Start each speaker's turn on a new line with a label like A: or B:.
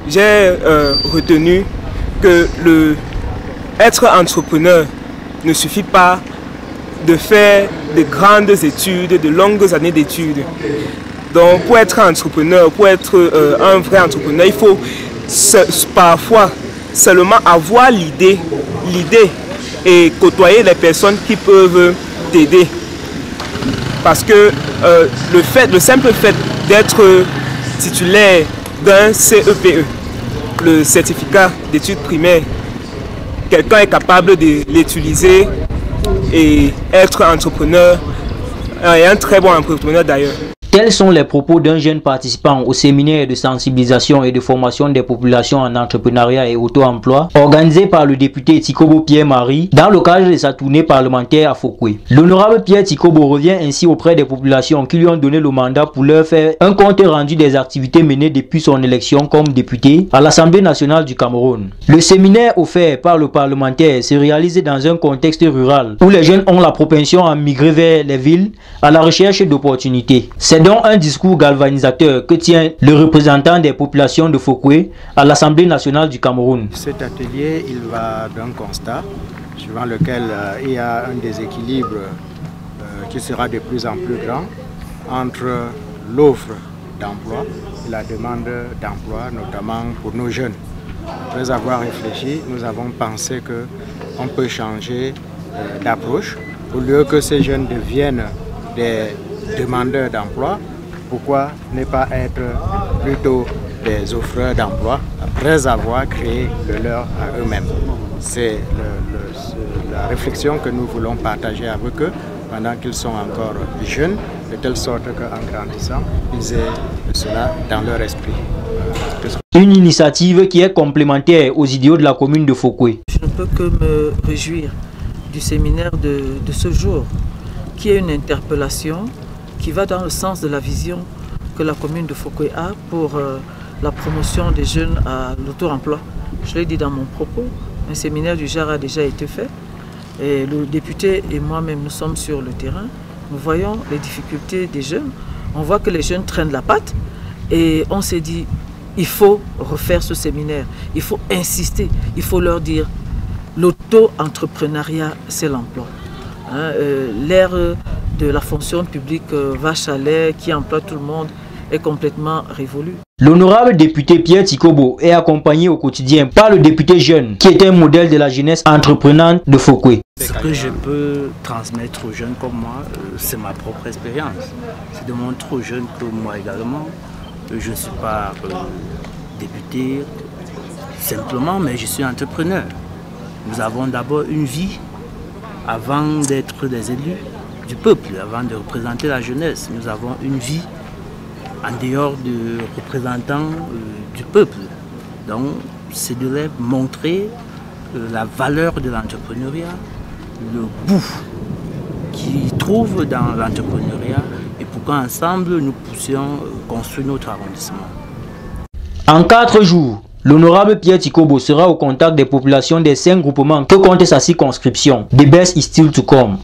A: j'ai retenu que être entrepreneur ne suffit pas de faire de grandes études, de longues années d'études. Donc pour être entrepreneur, pour être un vrai entrepreneur, il faut parfois seulement avoir l'idée et côtoyer les personnes qui peuvent t'aider. Parce que le simple fait d'être titulaire d'un CEPE, le certificat d'études primaires, quelqu'un est capable de l'utiliser et être entrepreneur, et un très bon entrepreneur d'ailleurs.
B: Tels sont les propos d'un jeune participant au séminaire de sensibilisation et de formation des populations en entrepreneuriat et auto-emploi organisé par le député Tikobo Pierre-Marie dans le cadre de sa tournée parlementaire à Fokwe. L'honorable Pierre Tikobo revient ainsi auprès des populations qui lui ont donné le mandat pour leur faire un compte rendu des activités menées depuis son élection comme député à l'Assemblée nationale du Cameroun. Le séminaire offert par le parlementaire se réalise dans un contexte rural où les jeunes ont la propension à migrer vers les villes à la recherche d'opportunités. C'est donc un discours galvanisateur que tient le représentant des populations de Fokwe à l'Assemblée nationale du Cameroun.
C: Cet atelier, il va d'un constat suivant lequel il y a un déséquilibre qui sera de plus en plus grand entre l'offre d'emploi et la demande d'emploi, notamment pour nos jeunes. Après avoir réfléchi, nous avons pensé qu'on peut changer d'approche. Au lieu que ces jeunes deviennent des demandeurs d'emploi, pourquoi ne pas être plutôt des offreurs d'emploi après avoir créé le leur à eux-mêmes. C'est la réflexion que nous voulons partager avec eux pendant qu'ils sont encore jeunes, de telle sorte qu'en grandissant, ils aient cela dans leur esprit.
B: Une initiative qui est complémentaire aux idéaux de la commune de Fokwe.
D: Je ne peux que me réjouir du séminaire de ce jour, qui est une interpellation qui va dans le sens de la vision que la commune de Fokwe a pour la promotion des jeunes à l'auto-emploi. Je l'ai dit dans mon propos, un séminaire du genre a déjà été fait et le député et moi-même nous sommes sur le terrain. Nous voyons les difficultés des jeunes, on voit que les jeunes traînent la patte et on s'est dit il faut refaire ce séminaire, il faut insister, il faut leur dire l'auto-entrepreneuriat c'est l'emploi. L'ère de la fonction publique vache à lait qui emploie tout le monde est complètement révolue.
B: L'honorable député Pierre Tikobo est accompagné au quotidien par le député jeune qui est un modèle de la jeunesse entreprenante de Fokwe.
E: Ce que je peux transmettre aux jeunes comme moi, c'est ma propre expérience. C'est de montrer aux jeunes que moi également, je ne suis pas député simplement, mais je suis entrepreneur. Nous avons d'abord une vie avant d'être des élus du peuple, avant de représenter la jeunesse. Nous avons une vie en dehors de représentants du peuple. Donc, c'est de leur montrer la valeur de l'entrepreneuriat, le goût qu'ils trouvent dans l'entrepreneuriat et pourquoi ensemble nous puissions construire notre arrondissement.
B: En 4 jours, l'honorable Pierre Tikobo sera au contact des populations des 5 groupements que compte sa circonscription. The best is still to come.